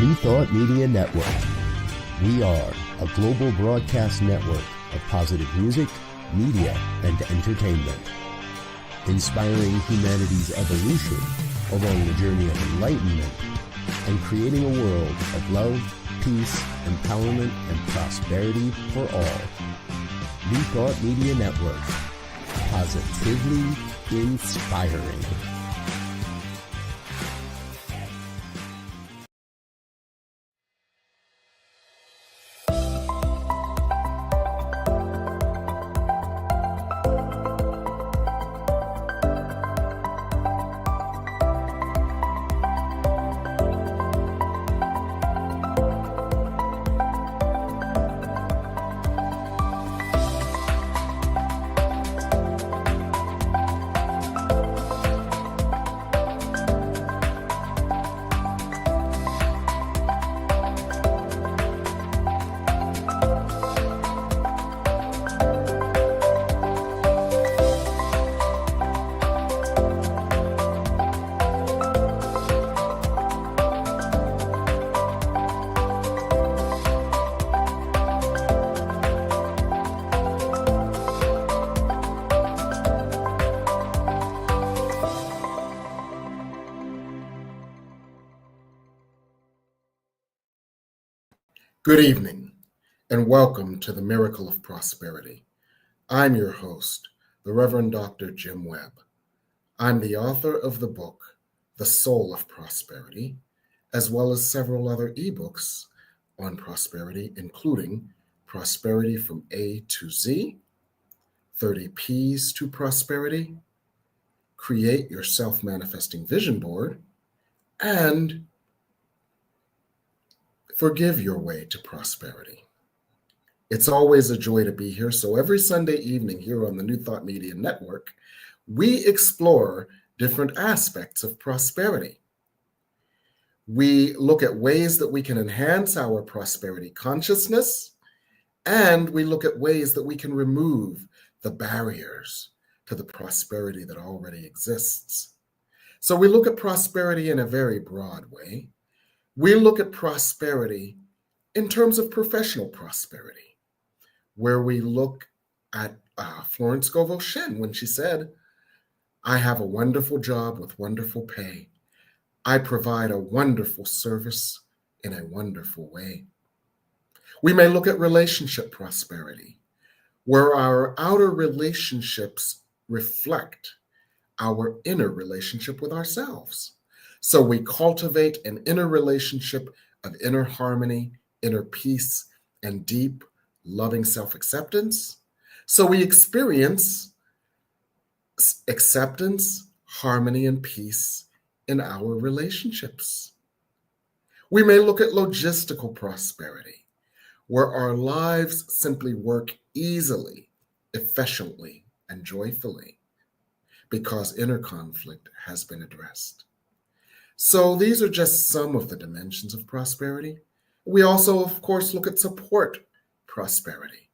New Thought Media Network. We are a global broadcast network of positive music, media, and entertainment, inspiring humanity's evolution along the journey of enlightenment and creating a world of love, peace, empowerment, and prosperity for all. New Thought Media Network. Positively inspiring. Good evening, and welcome to the Miracle of Prosperity. I'm your host, the Reverend Dr. Jim Webb. I'm the author of the book, The Soul of Prosperity, as well as several other ebooks on prosperity, including Prosperity from A to Z, 30 P's to Prosperity, Create Your Self-Manifesting Vision Board, and Forgive Your Way to Prosperity. It's always a joy to be here. So every Sunday evening here on the New Thought Media Network, we explore different aspects of prosperity. We look at ways that we can enhance our prosperity consciousness, and we look at ways that we can remove the barriers to the prosperity that already exists. So we look at prosperity in a very broad way. We look at prosperity in terms of professional prosperity, where we look at Florence Scovel-Shinn when she said, "I have a wonderful job with wonderful pay. I provide a wonderful service in a wonderful way." We may look at relationship prosperity, where our outer relationships reflect our inner relationship with ourselves. So we cultivate an inner relationship of inner harmony, inner peace, and deep, loving self-acceptance. So we experience acceptance, harmony, and peace in our relationships. We may look at logistical prosperity, where our lives simply work easily, efficiently, and joyfully, because inner conflict has been addressed. So these are just some of the dimensions of prosperity. We also, of course, look at support prosperity,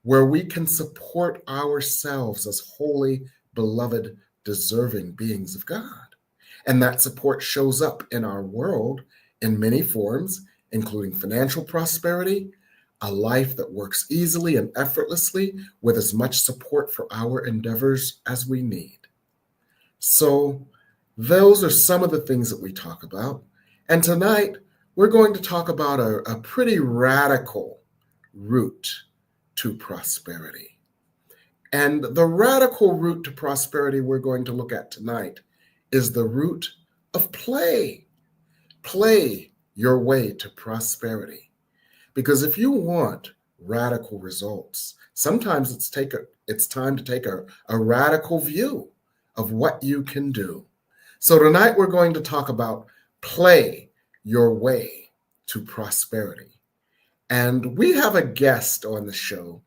where we can support ourselves as holy, beloved, deserving beings of God. And that support shows up in our world in many forms, including financial prosperity, a life that works easily and effortlessly with as much support for our endeavors as we need. So those are some of the things that we talk about. And tonight, we're going to talk about a pretty radical route to prosperity. And the radical route to prosperity we're going to look at tonight is the route of play. Play your way to prosperity. Because if you want radical results, sometimes it's time to take a radical view of what you can do. So tonight we're going to talk about play your way to prosperity. And we have a guest on the show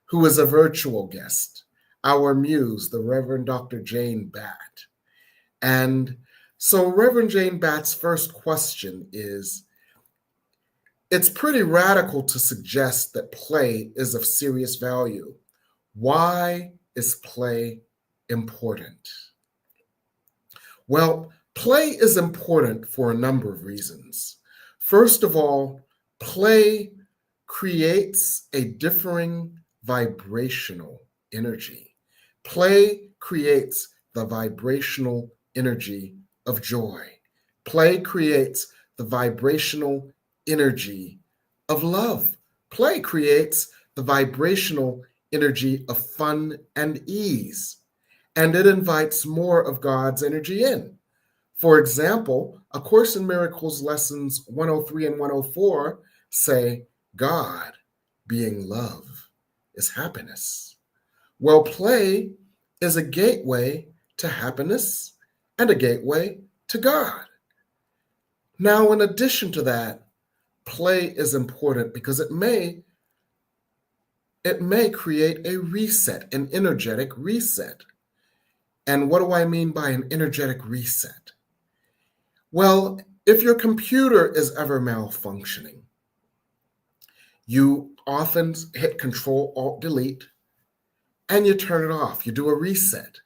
who is a virtual guest, our muse, the Reverend Dr. Jane Batt. And so Reverend Jane Batt's first question is, it's pretty radical to suggest that play is of serious value. Why is play important? Well, play is important for a number of reasons. First of all, play creates a differing vibrational energy. Play creates the vibrational energy of joy. Play creates the vibrational energy of love. Play creates the vibrational energy of fun and ease, and it invites more of God's energy in. For example, A Course in Miracles lessons 103 and 104 say, God, being love, is happiness. Well, play is a gateway to happiness and a gateway to God. Now, in addition to that, play is important because it may create a reset, an energetic reset. And what do I mean by an energetic reset? Well, if your computer is ever malfunctioning, you often hit Control Alt Delete and you turn it off. You do a reset.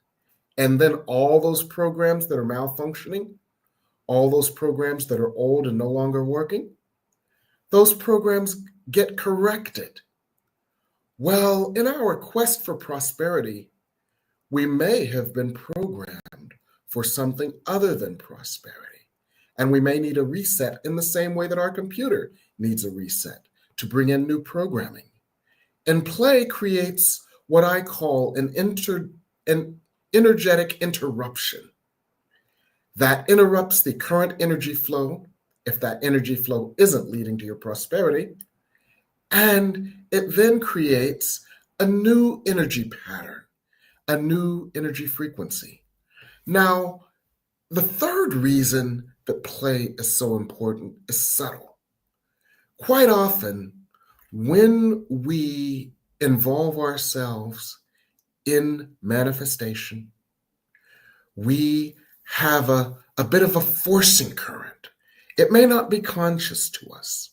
And then all those programs that are malfunctioning, all those programs that are old and no longer working, those programs get corrected. Well, in our quest for prosperity, we may have been programmed for something other than prosperity. And we may need a reset in the same way that our computer needs a reset to bring in new programming. And play creates what I call an energetic interruption that interrupts the current energy flow, if that energy flow isn't leading to your prosperity, and it then creates a new energy pattern, a new energy frequency. Now, the third reason that play is so important is subtle. Quite often, when we involve ourselves in manifestation, we have a bit of a forcing current. It may not be conscious to us,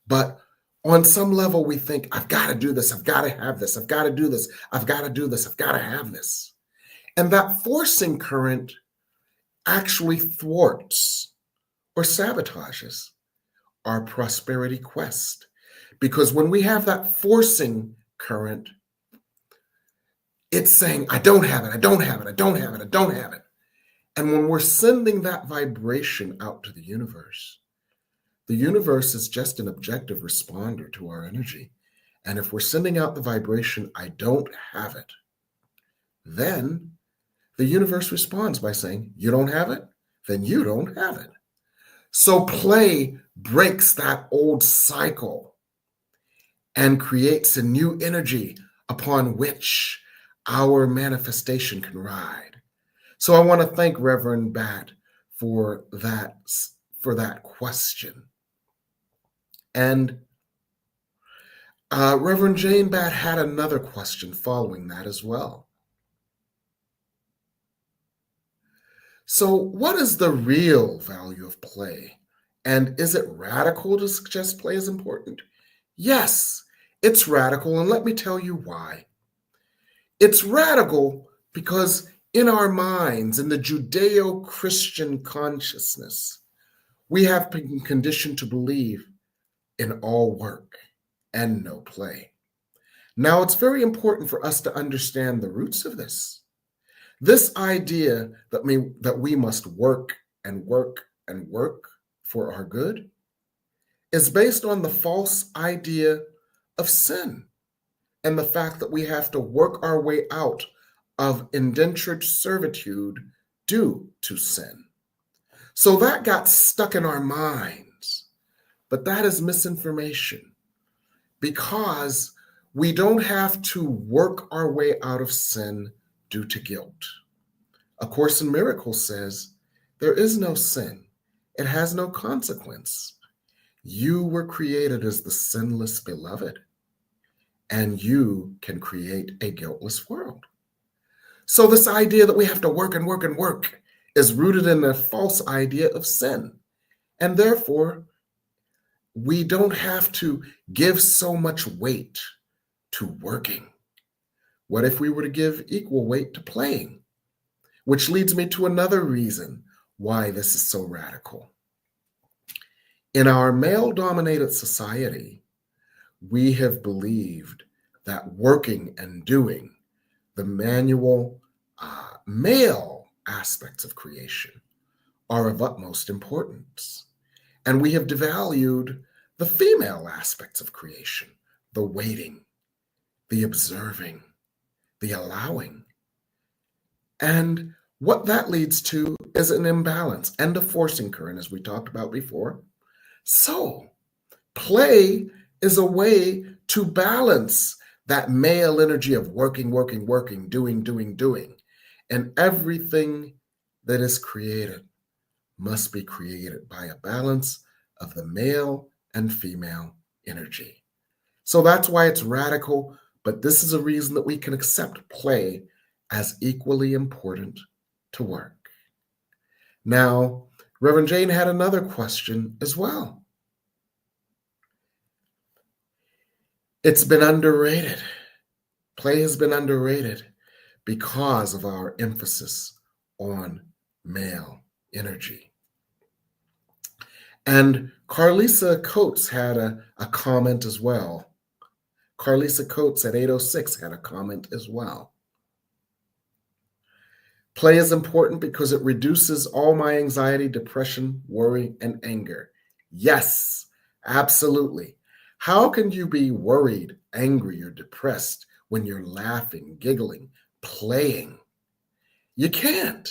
but on some level we think, I've got to do this, I've got to have this, I've got to do this, I've got to do this, I've got to have this. And that forcing current actually thwarts or sabotages our prosperity quest. Because when we have that forcing current, it's saying, I don't have it, I don't have it, I don't have it, I don't have it. And when we're sending that vibration out to the universe is just an objective responder to our energy. And if we're sending out the vibration, I don't have it, then the universe responds by saying, you don't have it? Then you don't have it. So play breaks that old cycle and creates a new energy upon which our manifestation can ride. So I want to thank Reverend Bat for that question. And Reverend Jane Bat had another question following that as well. So what is the real value of play? And is it radical to suggest play is important? Yes, it's radical, and let me tell you why. It's radical because in our minds, in the Judeo-Christian consciousness, we have been conditioned to believe in all work and no play. Now, it's very important for us to understand the roots of this. This idea that we must work and work and work for our good is based on the false idea of sin and the fact that we have to work our way out of indentured servitude due to sin. So that got stuck in our minds, but that is misinformation because we don't have to work our way out of sin due to guilt. A Course in Miracles says, there is no sin. It has no consequence. You were created as the sinless beloved, and you can create a guiltless world. So this idea that we have to work and work and work is rooted in a false idea of sin. And therefore, we don't have to give so much weight to working. What if we were to give equal weight to playing? Which leads me to another reason why this is so radical. In our male-dominated society, we have believed that working and doing the manual male aspects of creation are of utmost importance. And we have devalued the female aspects of creation, the waiting, the observing, the allowing. And what that leads to is an imbalance and a forcing current, as we talked about before. So, play is a way to balance that male energy of working, doing. And everything that is created must be created by a balance of the male and female energy. So that's why it's radical, but this is a reason that we can accept play as equally important to work. Now, Reverend Jane had another question as well. It's been underrated. Play has been underrated because of our emphasis on male energy. And Carlisa Coates had a comment as well. Carlisa Coates at 806 had a comment as well. Play is important because it reduces all my anxiety, depression, worry, and anger. Yes, absolutely. How can you be worried, angry, or depressed when you're laughing, giggling, playing? You can't.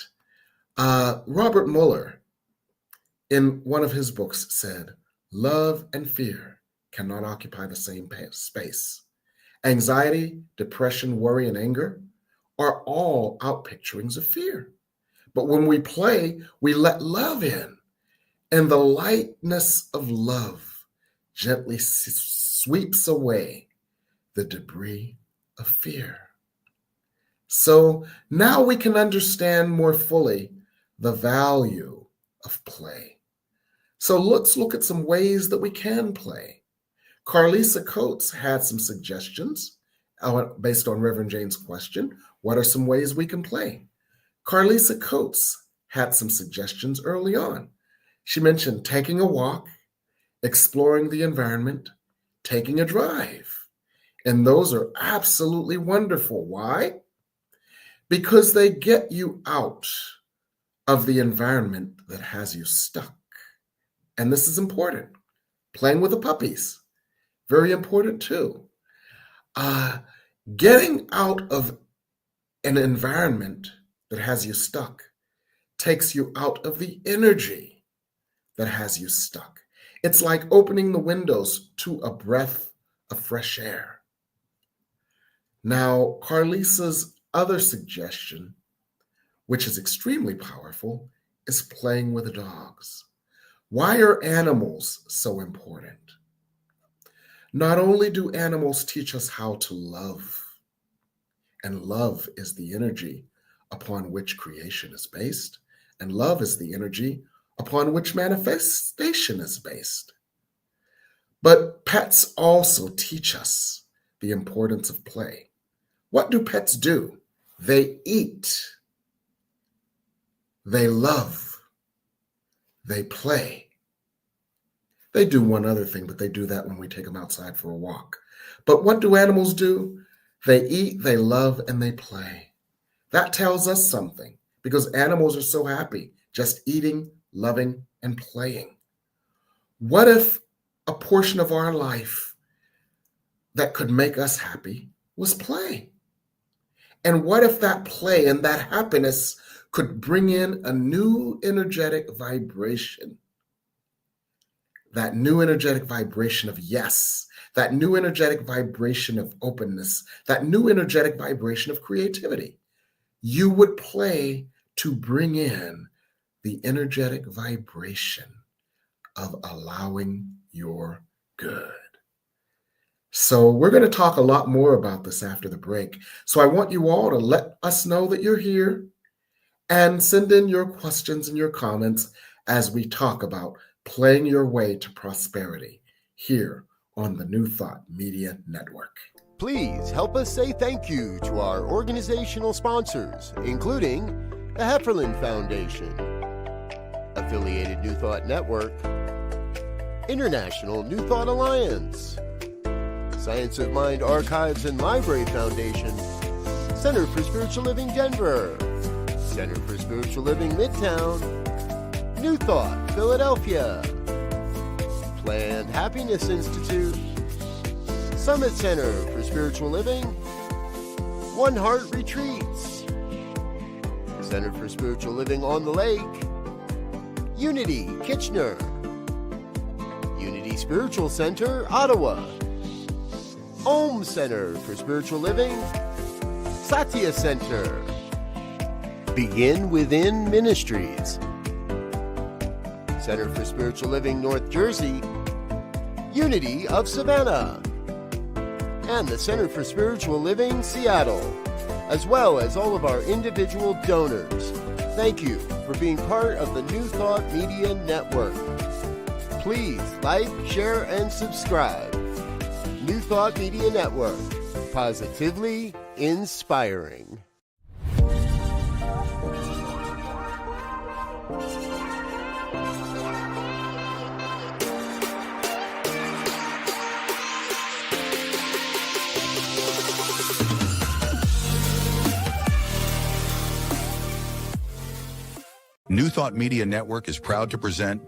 Robert Mueller, in one of his books, said, love and fear cannot occupy the same space. Anxiety, depression, worry, and anger are all outpicturings of fear. But when we play, we let love in, and the lightness of love gently sweeps away the debris of fear. So now we can understand more fully the value of play. So let's look at some ways that we can play. Carlisa Coates had some suggestions based on Reverend Jane's question. What are some ways we can play? Carlisa Coates had some suggestions early on. She mentioned taking a walk, exploring the environment, taking a drive. And those are absolutely wonderful. Why? Because they get you out of the environment that has you stuck. And this is important. Playing with the puppies, very important too. Getting out of an environment that has you stuck takes you out of the energy that has you stuck. It's like opening the windows to a breath of fresh air. Now, Carlisa's other suggestion, which is extremely powerful, is playing with the dogs. Why are animals so important? Not only do animals teach us how to love, and love is the energy upon which creation is based, and love is the energy upon which manifestation is based. But pets also teach us the importance of play. What do pets do? They eat, they love, they play. They do one other thing, but they do that when we take them outside for a walk. But what do animals do? They eat, they love, and they play. That tells us something because animals are so happy just eating, loving, and playing. What if a portion of our life that could make us happy was play? And what if that play and that happiness could bring in a new energetic vibration? That new energetic vibration of yes, that new energetic vibration of openness, that new energetic vibration of creativity. You would play to bring in the energetic vibration of allowing your good. So we're going to talk a lot more about this after the break. So I want you all to let us know that you're here and send in your questions and your comments as we talk about playing your way to prosperity here on the New Thought Media Network. Please help us say thank you to our organizational sponsors, including the Hefferland Foundation, Affiliated New Thought Network, International New Thought Alliance, Science of Mind Archives and Library Foundation, Center for Spiritual Living Denver, Center for Spiritual Living Midtown, New Thought Philadelphia, Planned Happiness Institute, Summit Center for Spiritual Living, One Heart Retreats, Center for Spiritual Living on the Lake, Unity Kitchener, Unity Spiritual Center Ottawa, Om Center for Spiritual Living, Satya Center, Begin Within Ministries, Center for Spiritual Living North Jersey, Unity of Savannah, and the Center for Spiritual Living Seattle, as well as all of our individual donors. Thank you for being part of the New Thought Media Network. Please like, share, and subscribe. New Thought Media Network, positively inspiring. New Thought Media Network is proud to present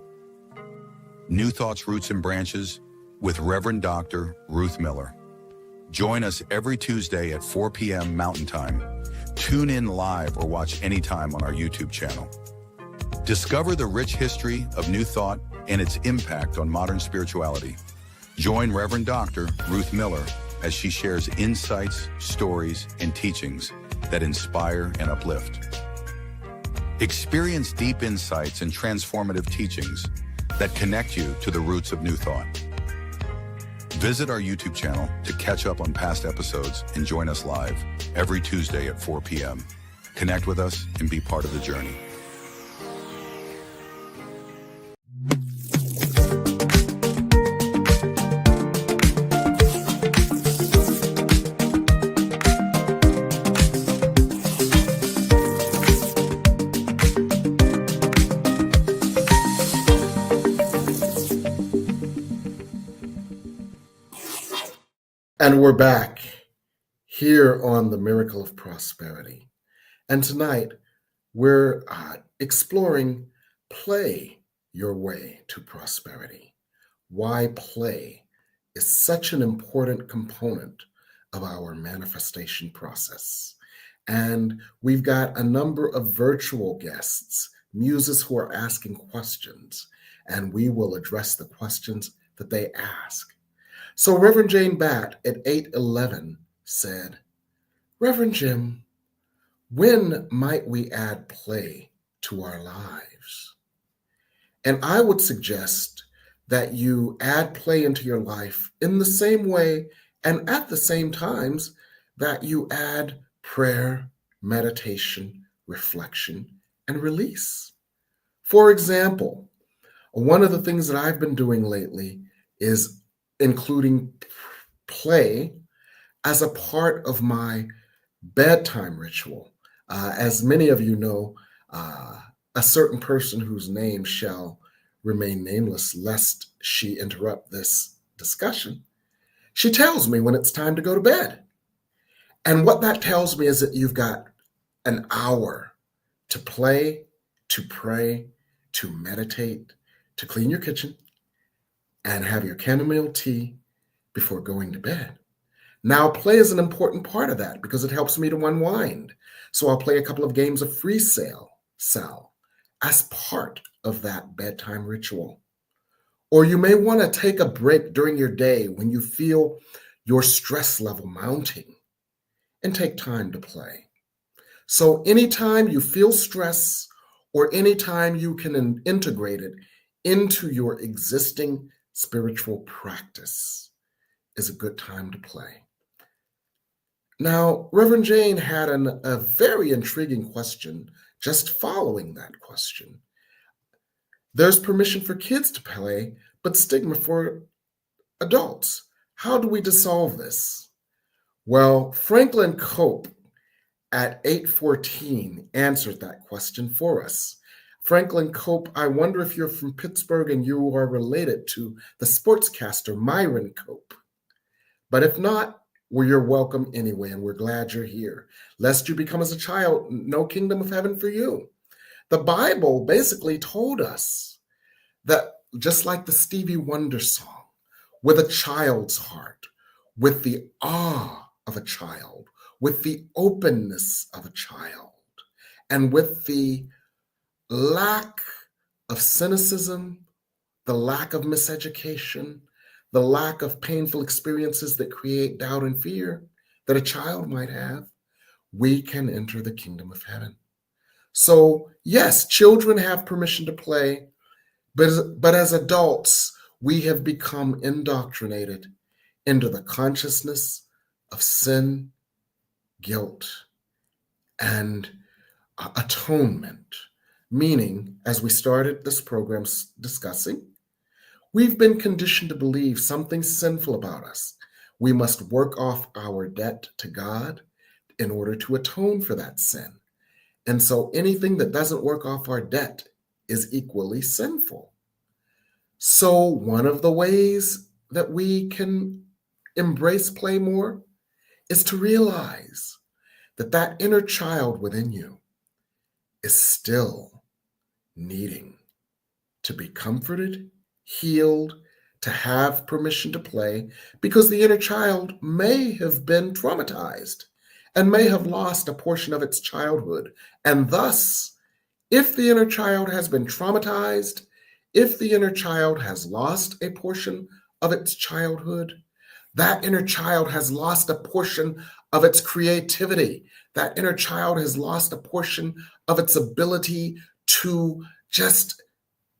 New Thought's Roots and Branches with Reverend Dr. Ruth Miller. Join us every Tuesday at 4 p.m. Mountain Time. Tune in live or watch anytime on our YouTube channel. Discover the rich history of New Thought and its impact on modern spirituality. Join Reverend Dr. Ruth Miller as she shares insights, stories, and teachings that inspire and uplift. Experience deep insights and transformative teachings that connect you to the roots of New Thought. Visit our YouTube channel to catch up on past episodes and join us live every Tuesday at 4 p.m. Connect with us and be part of the journey. And we're back here on the Miracle of Prosperity. And tonight we're exploring play your way to prosperity. Why play is such an important component of our manifestation process. And we've got a number of virtual guests, muses who are asking questions, and we will address the questions that they ask. So Reverend Jane Batt at 811 said, Reverend Jim, when might we add play to our lives? And I would suggest that you add play into your life in the same way and at the same times that you add prayer, meditation, reflection, and release. For example, one of the things that I've been doing lately is including play as a part of my bedtime ritual. As many of you know, a certain person whose name shall remain nameless lest she interrupt this discussion, she tells me when it's time to go to bed. And what that tells me is that you've got an hour to play, to pray, to meditate, to clean your kitchen, and have your chamomile tea before going to bed. Now, play is an important part of that because it helps me to unwind. So I'll play a couple of games of free cell as part of that bedtime ritual. Or you may want to take a break during your day when you feel your stress level mounting and take time to play. So anytime you feel stress or anytime you can integrate it into your existing spiritual practice is a good time to play. Now, Reverend Jane had a very intriguing question just following that question. There's permission for kids to play, but stigma for adults. How do we dissolve this? Well, Franklin Cope at 814 answered that question for us. Franklin Cope, I wonder if you're from Pittsburgh and you are related to the sportscaster Myron Cope. But if not, well, you're welcome anyway, and we're glad you're here. Lest you become as a child, no kingdom of heaven for you. The Bible basically told us that, just like the Stevie Wonder song, with a child's heart, with the awe of a child, with the openness of a child, and with the lack of cynicism, the lack of miseducation, the lack of painful experiences that create doubt and fear that a child might have, we can enter the kingdom of heaven. So yes, children have permission to play, but as adults, we have become indoctrinated into the consciousness of sin, guilt, and atonement. Meaning, as we started this program discussing, we've been conditioned to believe something sinful about us. We must work off our debt to God in order to atone for that sin. And so anything that doesn't work off our debt is equally sinful. So one of the ways that we can embrace play more is to realize that that inner child within you is still needing to be comforted, healed, to have permission to play, because the inner child may have been traumatized and may have lost a portion of its childhood. And thus, if the inner child has been traumatized, if the inner child has lost a portion of its childhood, that inner child has lost a portion of its creativity. That inner child has lost a portion of its ability to just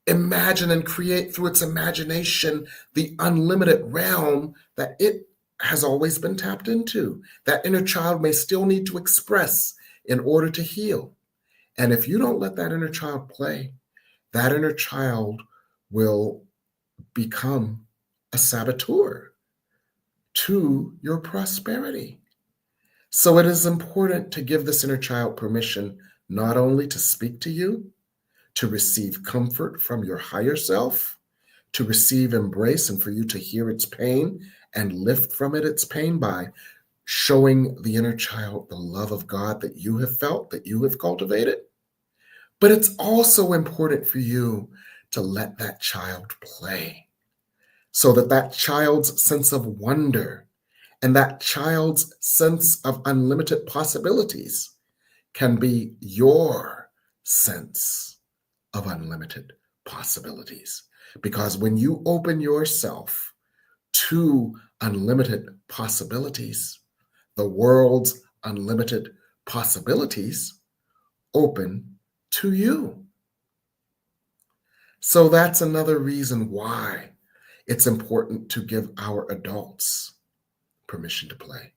imagine and create through its imagination the unlimited realm that it has always been tapped into. That inner child may still need to express in order to heal. And if you don't let that inner child play, that inner child will become a saboteur to your prosperity. So it is important to give this inner child permission not only to speak to you, to receive comfort from your higher self, to receive embrace and for you to hear its pain and lift from it its pain by showing the inner child the love of God that you have felt, that you have cultivated. But it's also important for you to let that child play so that that child's sense of wonder and that child's sense of unlimited possibilities can be your sense of unlimited possibilities. Because when you open yourself to unlimited possibilities, the world's unlimited possibilities open to you. So that's another reason why it's important to give our adults permission to play,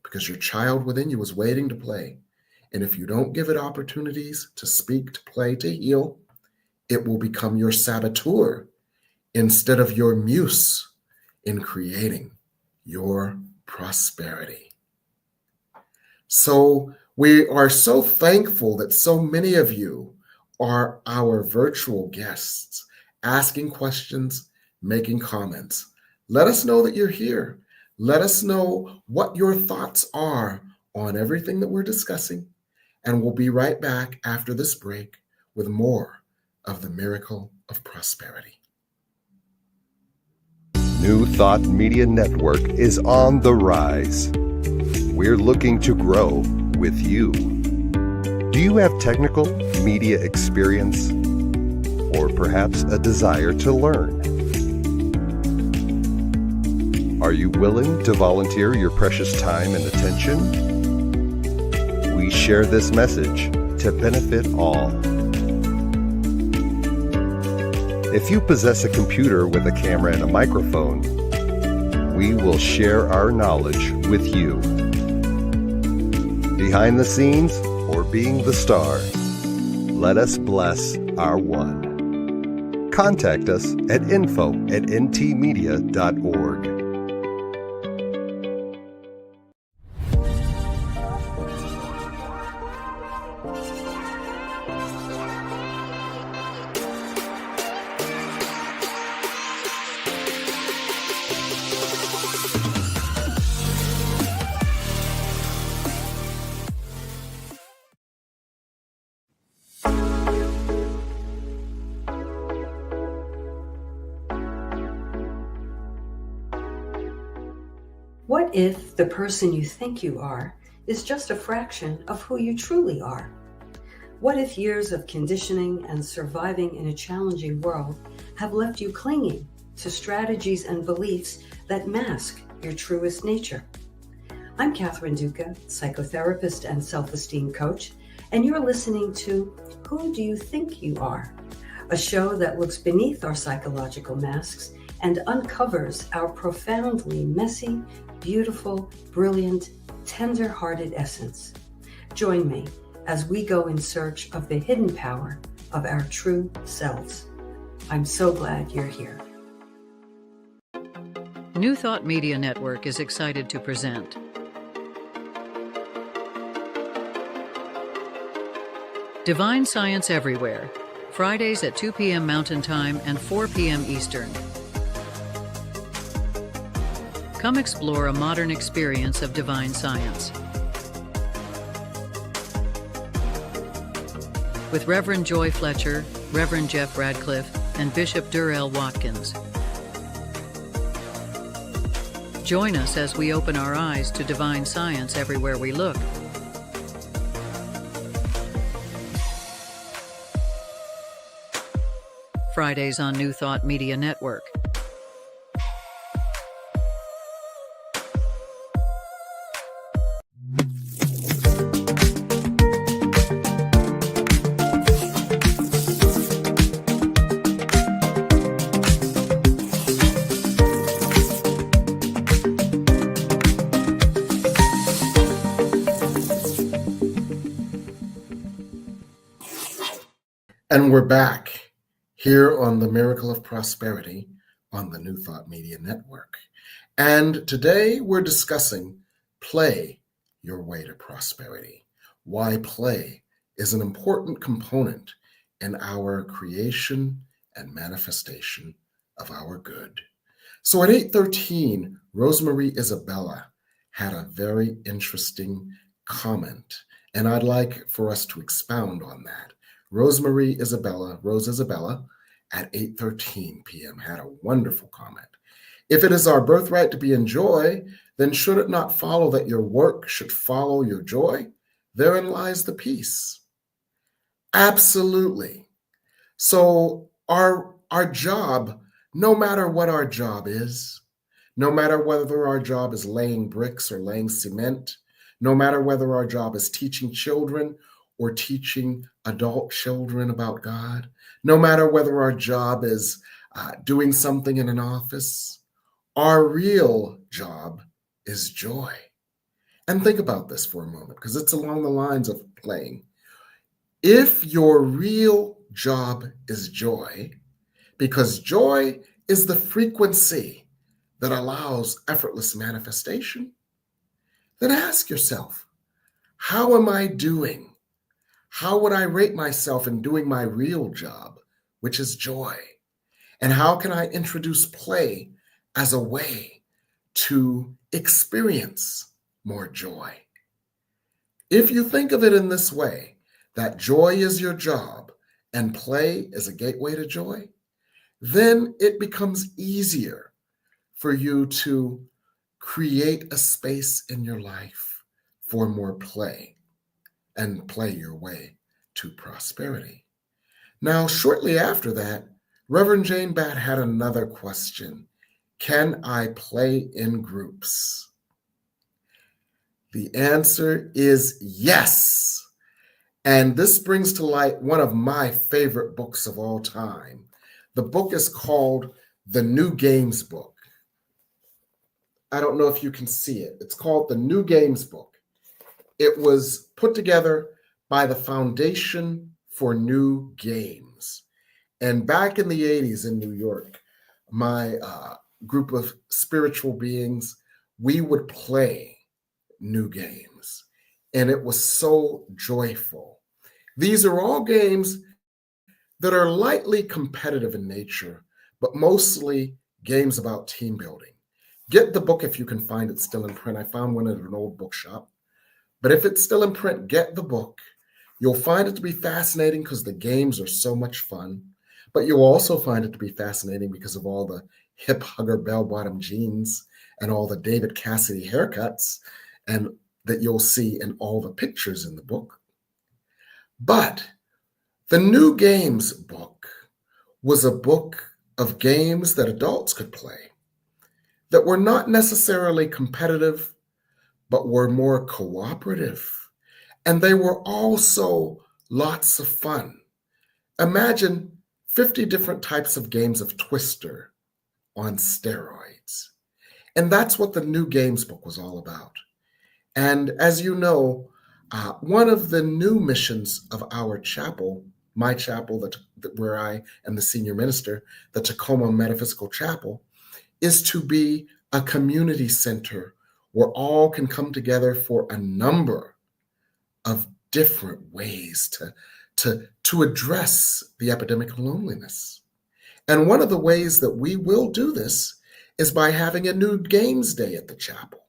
because your child within you is waiting to play. And if you don't give it opportunities to speak, to play, to heal, it will become your saboteur instead of your muse in creating your prosperity. So we are so thankful that so many of you are our virtual guests, asking questions, making comments. Let us know that you're here. Let us know what your thoughts are on everything that we're discussing. And we'll be right back after this break with more of the miracle of prosperity. New Thought Media Network is on the rise. We're looking to grow with you. Do you have technical media experience or perhaps a desire to learn? Are you willing to volunteer your precious time and attention? We share this message to benefit all. If you possess a computer with a camera and a microphone, we will share our knowledge with you. Behind the scenes or being the star, let us bless our one. Contact us at info@ntmedia.org. What if the person you think you are is just a fraction of who you truly are? What if years of conditioning and surviving in a challenging world have left you clinging to strategies and beliefs that mask your truest nature? I'm Catherine Duca, psychotherapist and self-esteem coach, and you're listening to Who Do You Think You Are? A show that looks beneath our psychological masks and uncovers our profoundly messy, beautiful, brilliant, tender-hearted essence. Join me as we go in search of the hidden power of our true selves. I'm so glad you're here. New Thought Media Network is excited to present Divine Science Everywhere, Fridays at 2 p.m. Mountain Time and 4 p.m. Eastern. Come explore a modern experience of divine science. With Reverend Joy Fletcher, Reverend Jeff Radcliffe, and Bishop Durrell Watkins. Join us as we open our eyes to divine science everywhere we look. Fridays on New Thought Media Network. And we're back here on the Miracle of Prosperity on the New Thought Media Network. And today we're discussing play your way to prosperity. Why play is an important component in our creation and manifestation of our good. So at 8:13, Rosemary Isabella had a very interesting comment, and I'd like for us to expound on that. Rose Isabella, at 8:13 p.m. had a wonderful comment. If it is our birthright to be in joy, then should it not follow that your work should follow your joy? Therein lies the peace. Absolutely. So our job, no matter what our job is, no matter whether our job is laying bricks or laying cement, no matter whether our job is teaching children or teaching adult children about God, no matter whether our job is doing something in an office, our real job is joy. And think about this for a moment, because it's along the lines of playing. If your real job is joy, because joy is the frequency that allows effortless manifestation, then ask yourself, how am I doing? How would I rate myself in doing my real job, which is joy? And how can I introduce play as a way to experience more joy? If you think of it in this way, that joy is your job and play is a gateway to joy, then it becomes easier for you to create a space in your life for more play and play your way to prosperity. Now, shortly after that, Reverend Jane Batt had another question. Can I play in groups? The answer is yes. And this brings to light one of my favorite books of all time. The book is called The New Games Book. I don't know if you can see it. It's called The New Games Book. It was put together by the Foundation for New Games. And back in the 80s in New York, my group of spiritual beings, we would play new games. And it was so joyful. These are all games that are lightly competitive in nature, but mostly games about team building. Get the book if you can find it still in print. I found one at an old bookshop. But if it's still in print, get the book. You'll find it to be fascinating because the games are so much fun. But you'll also find it to be fascinating because of all the hip hugger bell-bottom jeans and all the David Cassidy haircuts and that you'll see in all the pictures in the book. But the New Games book was a book of games that adults could play that were not necessarily competitive, but were more cooperative. And they were also lots of fun. Imagine 50 different types of games of Twister on steroids. And that's what the New Games book was all about. And as you know, one of the new missions of our chapel, my chapel, where I am the senior minister, the Tacoma Metaphysical Chapel, is to be a community center where all can come together for a number of different ways to address the epidemic of loneliness. And one of the ways that we will do this is by having a New Games Day at the chapel,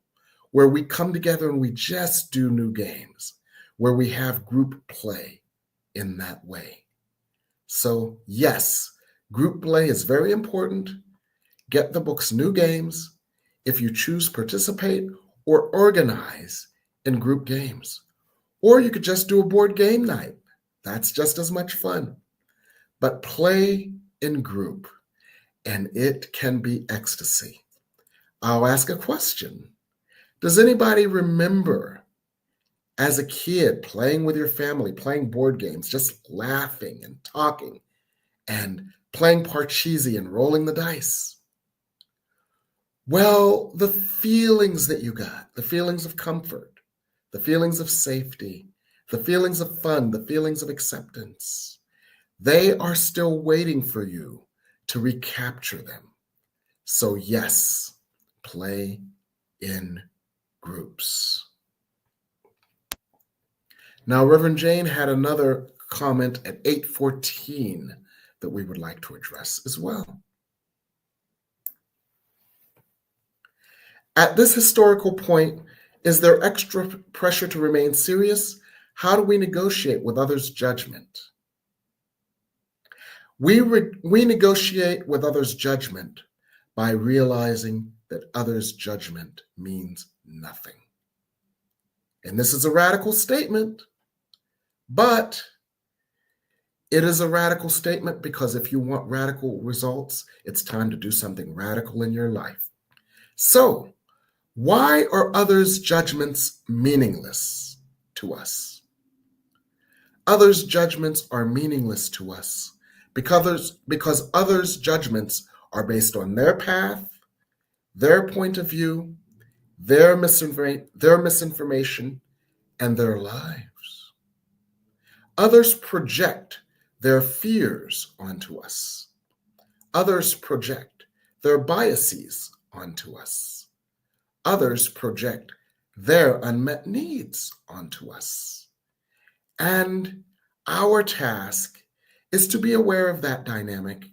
where we come together and we just do new games, where we have group play in that way. So yes, group play is very important. Get the book's New Games if you choose participate or organize in group games. Or you could just do a board game night. That's just as much fun. But play in group, and it can be ecstasy. I'll ask a question. Does anybody remember as a kid playing with your family, playing board games, just laughing and talking and playing Parcheesi and rolling the dice? Well, the feelings that you got, the feelings of comfort, the feelings of safety, the feelings of fun, the feelings of acceptance, they are still waiting for you to recapture them. So yes, play in groups. Now, Reverend Jane had another comment at 8:14 that we would like to address as well. At this historical point, is there extra pressure to remain serious? How do we negotiate with others' judgment? We negotiate with others' judgment by realizing that others' judgment means nothing. And this is a radical statement, but it is a radical statement because if you want radical results, it's time to do something radical in your life. So, why are others' judgments meaningless to us? Others' judgments are meaningless to us because others' judgments are based on their path, their point of view, their misinformation, and their lives. Others project their fears onto us. Others project their biases onto us. Others project their unmet needs onto us. And our task is to be aware of that dynamic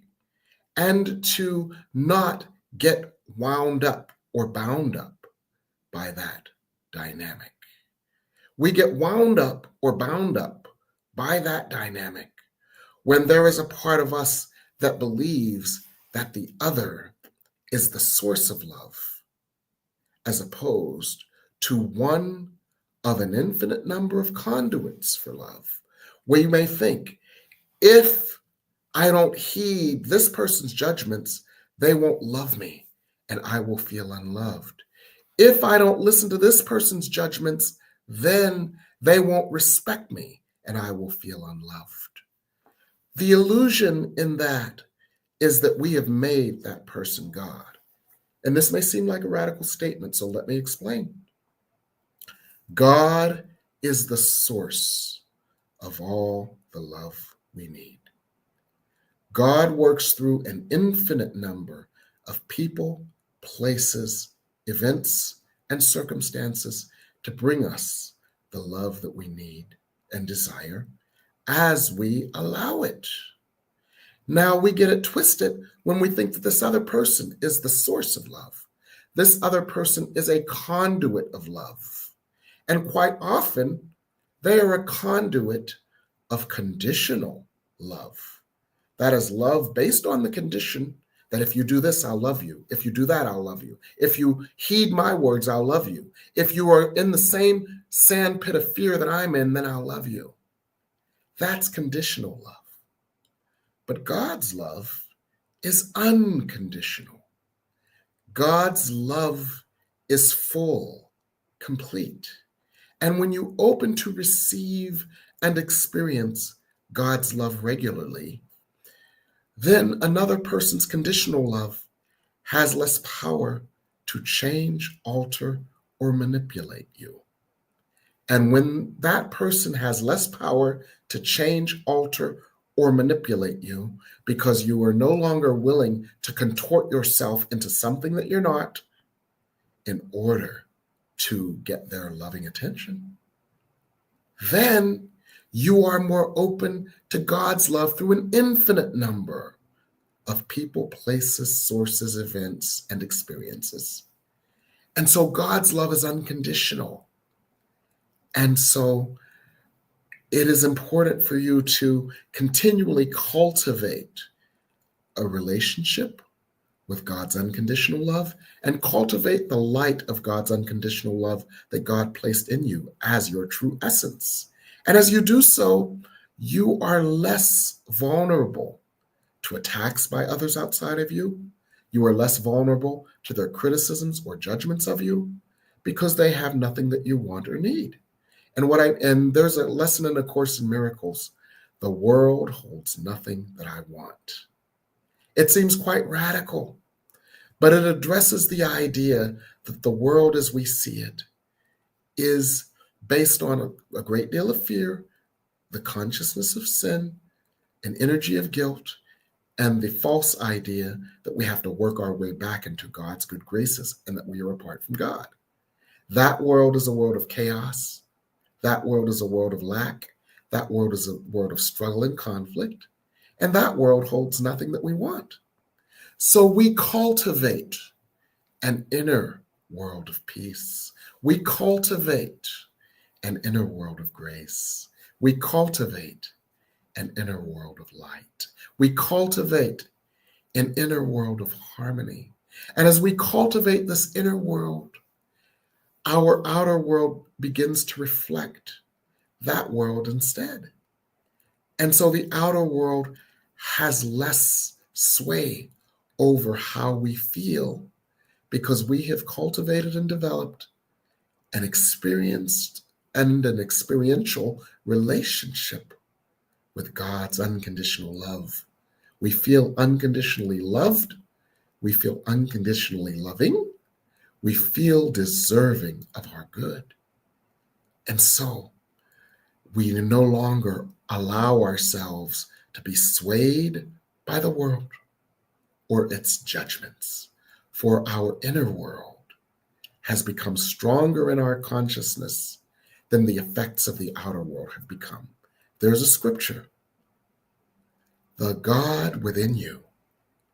and to not get wound up or bound up by that dynamic. We get wound up or bound up by that dynamic when there is a part of us that believes that the other is the source of love, as opposed to one of an infinite number of conduits for love, where you may think, if I don't heed this person's judgments, they won't love me and I will feel unloved. If I don't listen to this person's judgments, then they won't respect me and I will feel unloved. The illusion in that is that we have made that person God. And this may seem like a radical statement, so let me explain. God is the source of all the love we need. God works through an infinite number of people, places, events, and circumstances to bring us the love that we need and desire as we allow it. Now we get it twisted when we think that this other person is the source of love. This other person is a conduit of love. And quite often, they are a conduit of conditional love. That is love based on the condition That if you do this, I'll love you. If you do that, I'll love you. If you heed my words, I'll love you. If you are in the same sand pit of fear that I'm in, then I'll love you. That's conditional love. But God's love is unconditional. God's love is full, complete. And when you open to receive and experience God's love regularly, then another person's conditional love has less power to change, alter, or manipulate you. And when that person has less power to change, alter, or manipulate you because you are no longer willing to contort yourself into something that you're not in order to get their loving attention, then you are more open to God's love through an infinite number of people, places, sources, events, and experiences. And so God's love is unconditional. And so it is important for you to continually cultivate a relationship with God's unconditional love and cultivate the light of God's unconditional love that God placed in you as your true essence. And as you do so, you are less vulnerable to attacks by others outside of you. You are less vulnerable to their criticisms or judgments of you because they have nothing that you want or need. And there's a lesson in A Course in Miracles. The world holds nothing that I want. It seems quite radical, but it addresses the idea that the world as we see it is based on a great deal of fear, the consciousness of sin, an energy of guilt, and the false idea that we have to work our way back into God's good graces and that we are apart from God. That world is a world of chaos. That world is a world of lack. That world is a world of struggle and conflict. And that world holds nothing that we want. So we cultivate an inner world of peace. We cultivate an inner world of grace. We cultivate an inner world of light. We cultivate an inner world of harmony. And as we cultivate this inner world, our outer world begins to reflect that world instead. And so the outer world has less sway over how we feel because we have cultivated and developed an experienced and an experiential relationship with God's unconditional love. We feel unconditionally loved. We feel unconditionally loving. We feel deserving of our good. And so we no longer allow ourselves to be swayed by the world or its judgments, for our inner world has become stronger in our consciousness than the effects of the outer world have become. There's a scripture. The God within you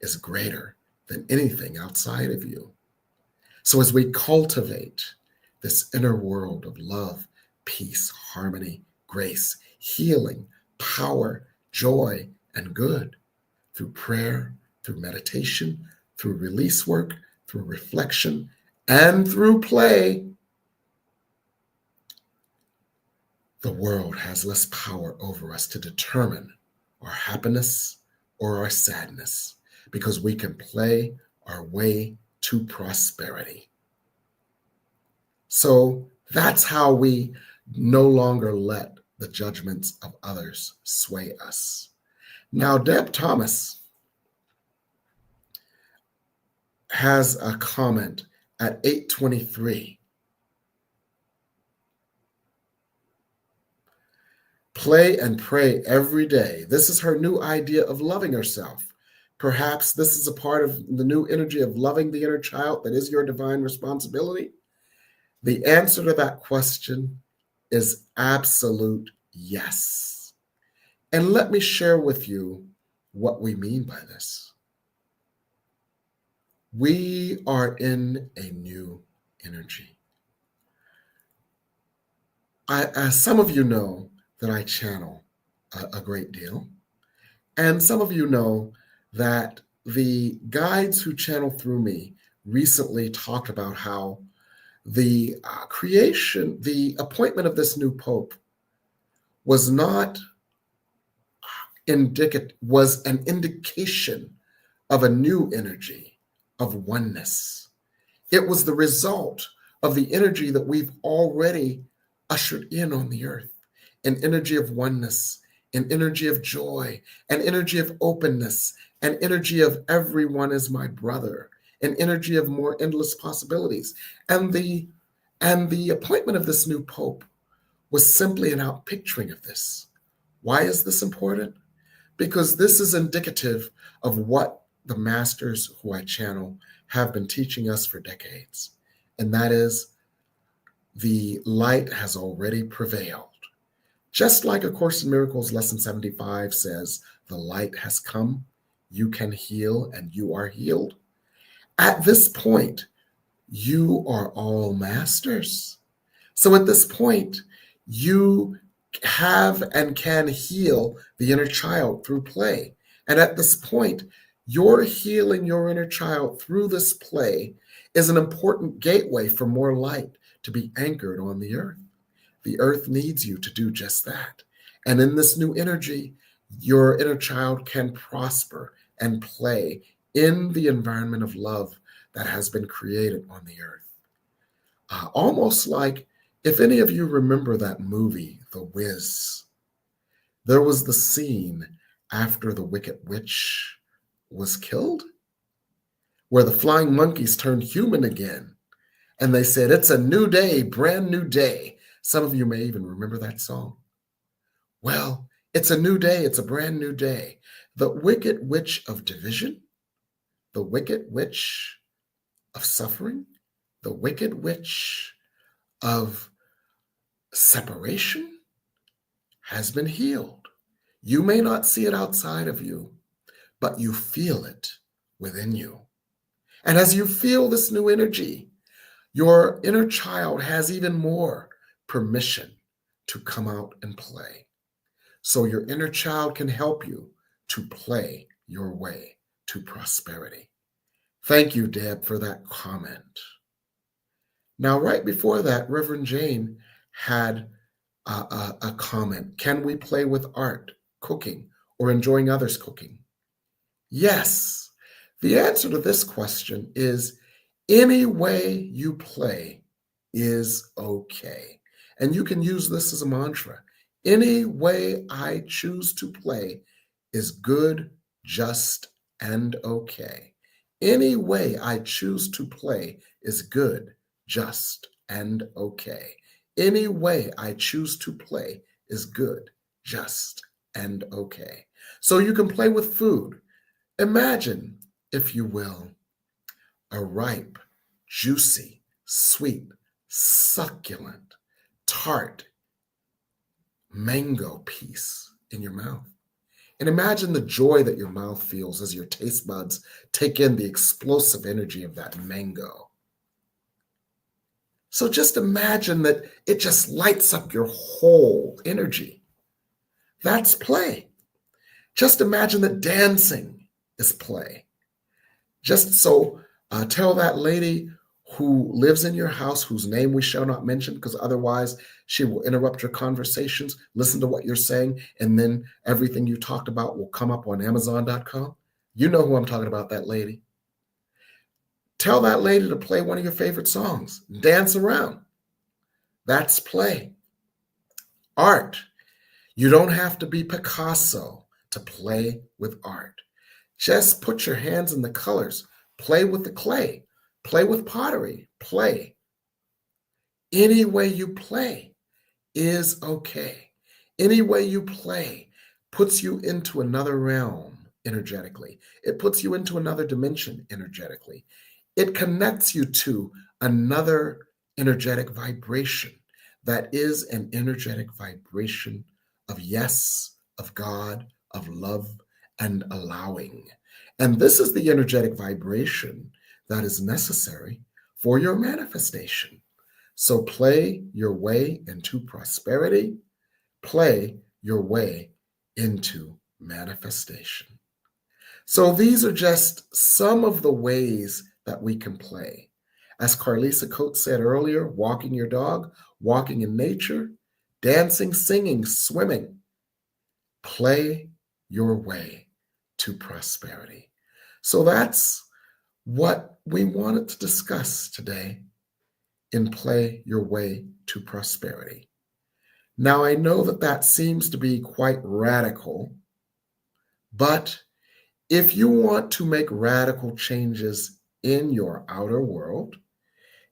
is greater than anything outside of you. So as we cultivate this inner world of love, peace, harmony, grace, healing, power, joy, and good through prayer, through meditation, through release work, through reflection, and through play, the world has less power over us to determine our happiness or our sadness because we can play our way to prosperity. So that's how we no longer let the judgments of others sway us. Now, Deb Thomas has a comment at 8:23. Play and pray every day. This is her new idea of loving herself. Perhaps this is a part of the new energy of loving the inner child that is your divine responsibility. The answer to that question is absolute yes. And let me share with you what we mean by this. We are in a new energy. Some of you know that I channel a great deal. And some of you know that the guides who channel through me recently talked about how the appointment of this new pope was not was an indication of a new energy of oneness. It was the result of the energy that we've already ushered in on the earth, an energy of oneness, an energy of joy, an energy of openness, an energy of everyone is my brother, an energy of more endless possibilities. And the appointment of this new pope was simply an outpicturing of this. Why is this important? Because this is indicative of what the masters who I channel have been teaching us for decades. And that is, the light has already prevailed. Just like A Course in Miracles Lesson 75 says, the light has come, you can heal, and you are healed. At this point, you are all masters. So at this point, you have and can heal the inner child through play. And at this point, your healing your inner child through this play is an important gateway for more light to be anchored on the earth. The earth needs you to do just that. And in this new energy, your inner child can prosper and play in the environment of love that has been created on the earth. Almost like, if any of you remember that movie, The Wiz, there was the scene after the Wicked Witch was killed, where the flying monkeys turned human again. And they said, it's a new day, brand new day. Some of you may even remember that song. Well, it's a new day. It's a brand new day. The Wicked Witch of division, the Wicked Witch of suffering, the Wicked Witch of separation has been healed. You may not see it outside of you, but you feel it within you. And as you feel this new energy, your inner child has even more permission to come out and play. So your inner child can help you to play your way to prosperity. Thank you, Deb, for that comment. Now, right before that, Reverend Jane had a comment. Can we play with art, cooking, or enjoying others' cooking? Yes. The answer to this question is any way you play is okay. And you can use this as a mantra. Any way I choose to play is good, just, and okay. Any way I choose to play is good, just, and okay. Any way I choose to play is good, just, and okay. So you can play with food. Imagine, if you will, a ripe, juicy, sweet, succulent, tart mango piece in your mouth. And imagine the joy that your mouth feels as your taste buds take in the explosive energy of that mango. So just imagine that it just lights up your whole energy. That's play. Just imagine that dancing is play. Just so tell that lady who lives in your house, whose name we shall not mention, because otherwise she will interrupt your conversations, listen to what you're saying, and then everything you talked about will come up on Amazon.com. You know who I'm talking about, that lady. Tell that lady to play one of your favorite songs. Dance around. That's play. Art. You don't have to be Picasso to play with art. Just put your hands in the colors. Play with the clay. Play with pottery. Play. Any way you play is okay. Any way you play puts you into another realm energetically. It puts you into another dimension energetically. It connects you to another energetic vibration that is an energetic vibration of yes, of God, of love, and allowing. And this is the energetic vibration that is necessary for your manifestation. So play your way into prosperity. Play your way into manifestation. So these are just some of the ways that we can play. As Carlisa Coates said earlier, walking your dog, walking in nature, dancing, singing, swimming. Play your way to prosperity. So that's what we wanted to discuss today in Play Your Way to Prosperity. Now, I know that that seems to be quite radical, but if you want to make radical changes in your outer world,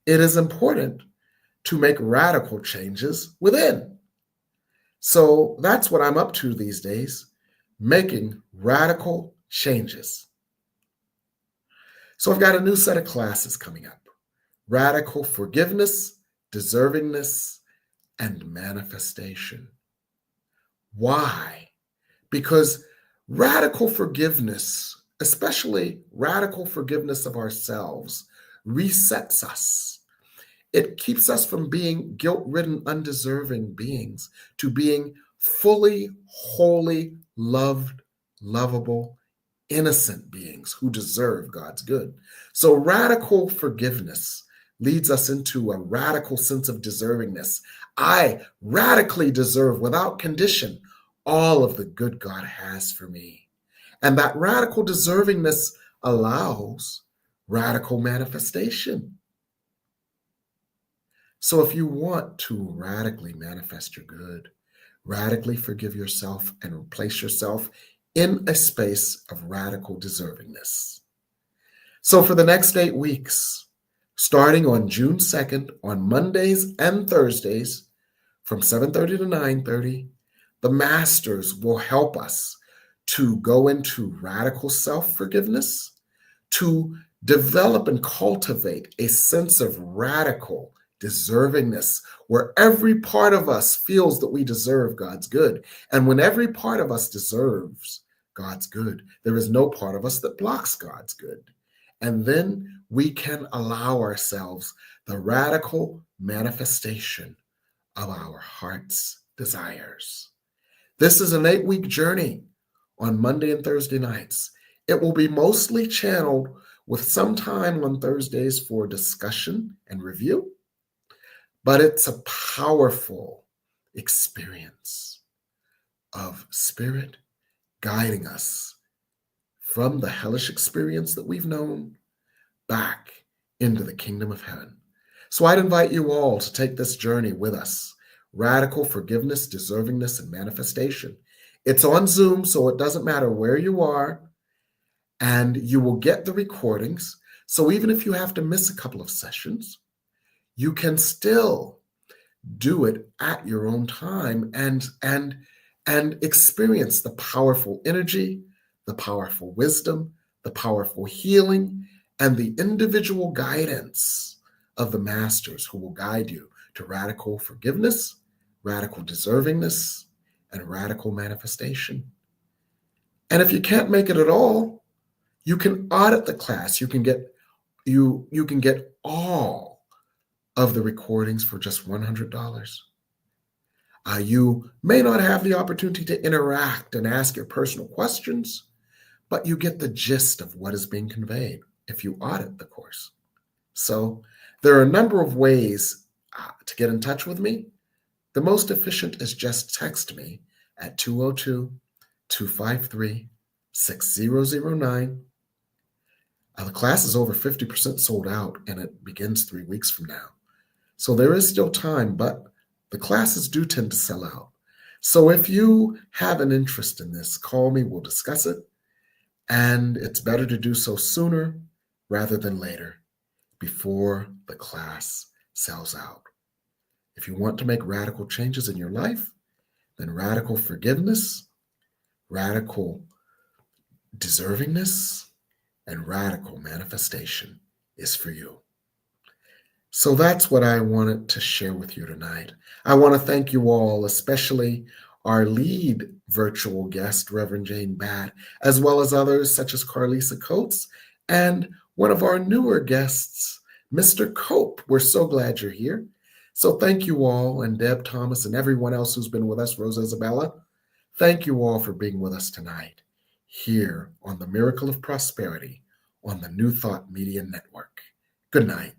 it is important to make radical changes within. So that's what I'm up to these days, making radical changes. So I've got a new set of classes coming up: radical forgiveness, deservingness, and manifestation. Why? Because radical forgiveness, especially radical forgiveness of ourselves, resets us. It keeps us from being guilt-ridden, undeserving beings to being fully, wholly loved, lovable, innocent beings who deserve God's good. So radical forgiveness leads us into a radical sense of deservingness. I radically deserve, without condition, all of the good God has for me. And that radical deservingness allows radical manifestation. So if you want to radically manifest your good, radically forgive yourself and place yourself in a space of radical deservingness. So for the next 8 weeks, starting on June 2nd, on Mondays and Thursdays, from 7:30 to 9:30, the masters will help us to go into radical self-forgiveness, to develop and cultivate a sense of radical deservingness, where every part of us feels that we deserve God's good. And when every part of us deserves God's good, there is no part of us that blocks God's good. And then we can allow ourselves the radical manifestation of our heart's desires. This is an 8-week journey on Monday and Thursday nights. It will be mostly channeled with some time on Thursdays for discussion and review, but it's a powerful experience of spirit guiding us from the hellish experience that we've known back into the kingdom of heaven. So I'd invite you all to take this journey with us. Radical forgiveness, deservingness, and manifestation. It's on Zoom, so it doesn't matter where you are, and you will get the recordings. So even if you have to miss a couple of sessions, you can still do it at your own time and experience the powerful energy, the powerful wisdom, the powerful healing, and the individual guidance of the masters who will guide you to radical forgiveness, radical deservingness, and radical manifestation. And if you can't make it at all, you can audit the class. You can get all of the recordings for just $100. You may not have the opportunity to interact and ask your personal questions, but you get the gist of what is being conveyed if you audit the course. So there are a number of ways to get in touch with me. The most efficient is just text me at 202-253-6009. The class is over 50% sold out, and it begins 3 weeks from now. So there is still time, but the classes do tend to sell out. So if you have an interest in this, call me, we'll discuss it. And it's better to do so sooner rather than later, before the class sells out. If you want to make radical changes in your life, then radical forgiveness, radical deservingness, and radical manifestation is for you. So that's what I wanted to share with you tonight. I want to thank you all, especially our lead virtual guest, Reverend Jane Batt, as well as others such as Carlisa Coates and one of our newer guests, Mr. Cope. We're so glad you're here. So thank you all, and Deb Thomas and everyone else who's been with us, Rosa Isabella. Thank you all for being with us tonight here on the Miracle of Prosperity on the New Thought Media Network. Good night.